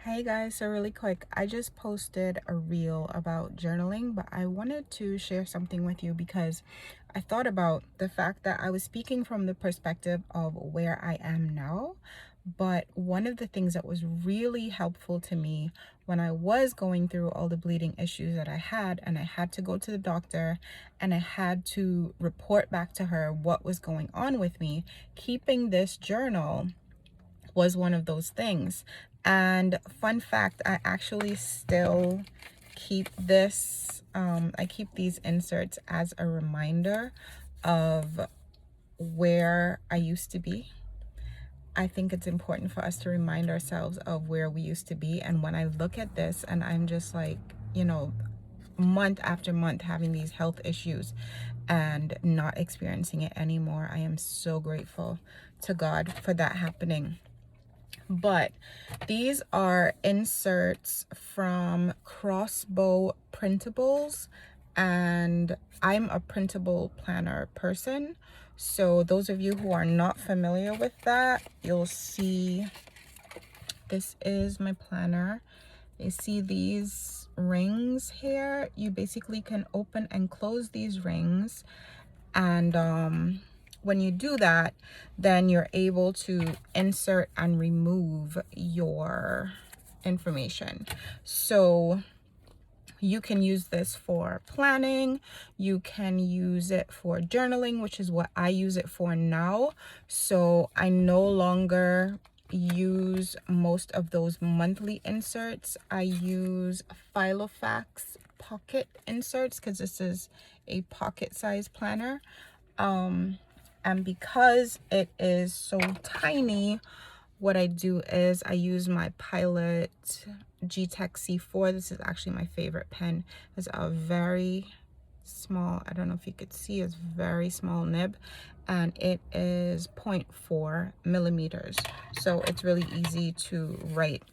Hey guys, so really quick, I just posted a reel about journaling, but I wanted to share something with you because I thought about the fact that I was speaking from the perspective of where I am now. But one of the things that was really helpful to me when I was going through all the bleeding issues that I had, and I had to go to the doctor and I had to report back to her what was going on with me, keeping this journal was one of those things. And fun fact, I actually still keep this, I keep these inserts as a reminder of where I used to be. I think it's important for us to remind ourselves of where we used to be. And when I look at this and I'm just like, month after month having these health issues and not experiencing it anymore, I am so grateful to God for that happening. But these are inserts from Crossbow Printables, and I'm a printable planner person. So those of you who are not familiar with that, you'll see this is my planner. You see these rings here? You basically can open and close these rings, and when you do that, then you're able to insert and remove your information. So you can use this for planning, you can use it for journaling, which is what I use it for now. So I no longer use most of those monthly inserts. I use Filofax pocket inserts because this is a pocket size planner. And because it is so tiny, what I do is I use my Pilot G-Tech C4. This is actually my favorite pen. It's a very small, I don't know if you could see, it's very small nib, and it is 0.4 millimeters. So it's really easy to write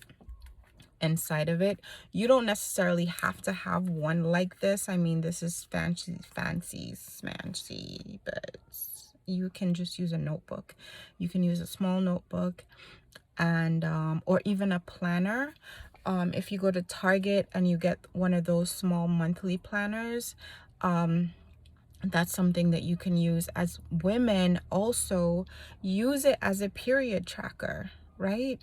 inside of it. You don't necessarily have to have one like this. I mean, this is fancy, smancy, but you can just use a notebook. You can use a small notebook, and or even a planner. If you go to Target and you get one of those small monthly planners, that's something that you can use. As women, also use it as a period tracker, right?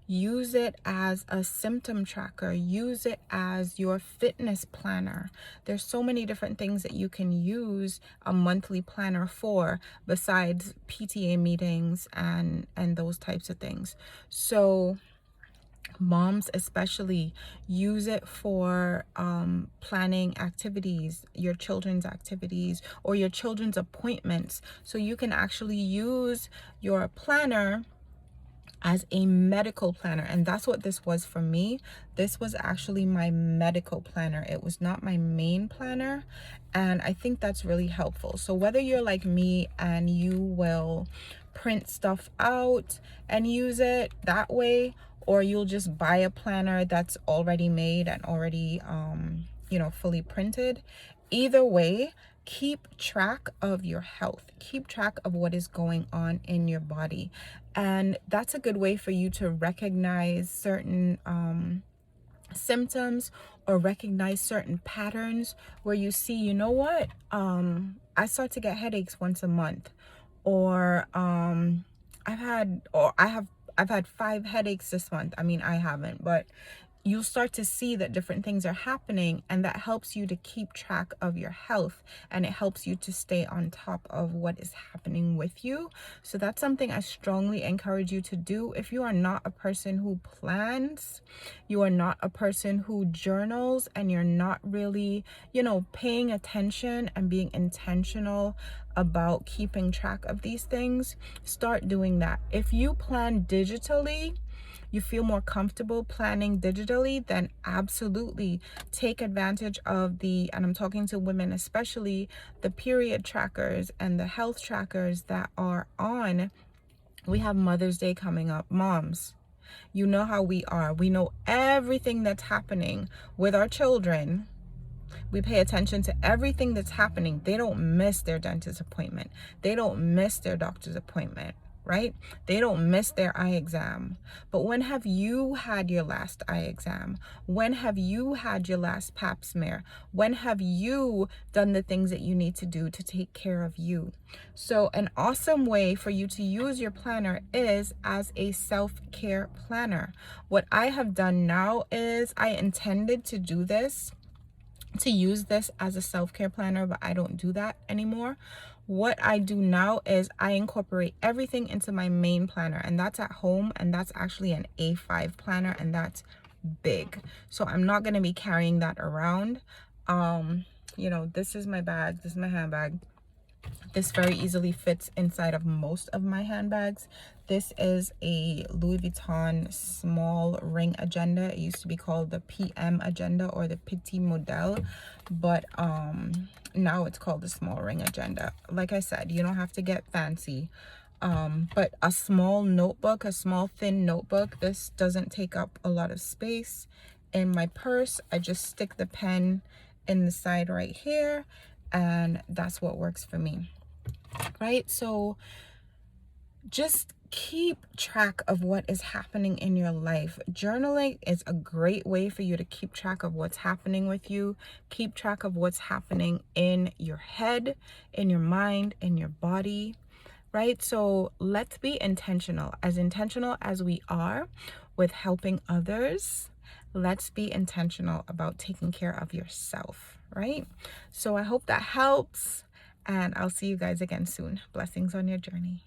Use it as a symptom tracker. Use it as your fitness planner. There's so many different things that you can use a monthly planner for besides PTA meetings and those types of things. So moms especially, use it for planning activities, your children's activities or your children's appointments. So you can actually use your planner as a medical planner, and that's what this was for me. This was actually my medical planner. It was not my main planner, and I think that's really helpful. So whether you're like me and you will print stuff out and use it that way, or you'll just buy a planner that's already made and already fully printed, either way, keep track of your health. Keep track of what is going on in your body. And that's a good way for you to recognize certain symptoms, or recognize certain patterns where you see, you know what, I start to get headaches once a month, or I've had 5 headaches this month. I mean, I haven't, but you'll start to see that different things are happening, and that helps you to keep track of your health, and it helps you to stay on top of what is happening with you. So that's something I strongly encourage you to do. If you are not a person who plans, you are not a person who journals, and you're not really, paying attention and being intentional about keeping track of these things, start doing that. If you plan digitally, you feel more comfortable planning digitally, then absolutely take advantage of and I'm talking to women especially, the period trackers and the health trackers that are on. We have Mother's Day coming up. Moms, you know how we are. We know everything that's happening with our children. We pay attention to everything that's happening. They don't miss their dentist appointment. They don't miss their doctor's appointment. right? They don't miss their eye exam. But when have you had your last eye exam? When have you had your last pap smear? When have you done the things that you need to do to take care of you? So an awesome way for you to use your planner is as a self-care planner. What I have done now is I intended to do this, to use this as a self-care planner, but I don't do that anymore. What I do now is I incorporate everything into my main planner, and that's at home, and that's actually an A5 planner, and that's big. So I'm not going to be carrying that around. You know, this is my bag, this is my handbag. This very easily fits inside of most of my handbags. This is a Louis Vuitton small ring agenda. It used to be called the PM agenda or the Petit Model, but now it's called the small ring agenda. Like I said, you don't have to get fancy, but a small notebook, a small thin notebook, this doesn't take up a lot of space. In my purse, I just stick the pen in the side right here, and that's what works for me, right? So just keep track of what is happening in your life. Journaling is a great way for you to keep track of what's happening with you, keep track of what's happening in your head, in your mind, in your body, right? So let's be intentional as we are with helping others. Let's be intentional about taking care of yourself, right? So I hope that helps, and I'll see you guys again soon. Blessings on your journey.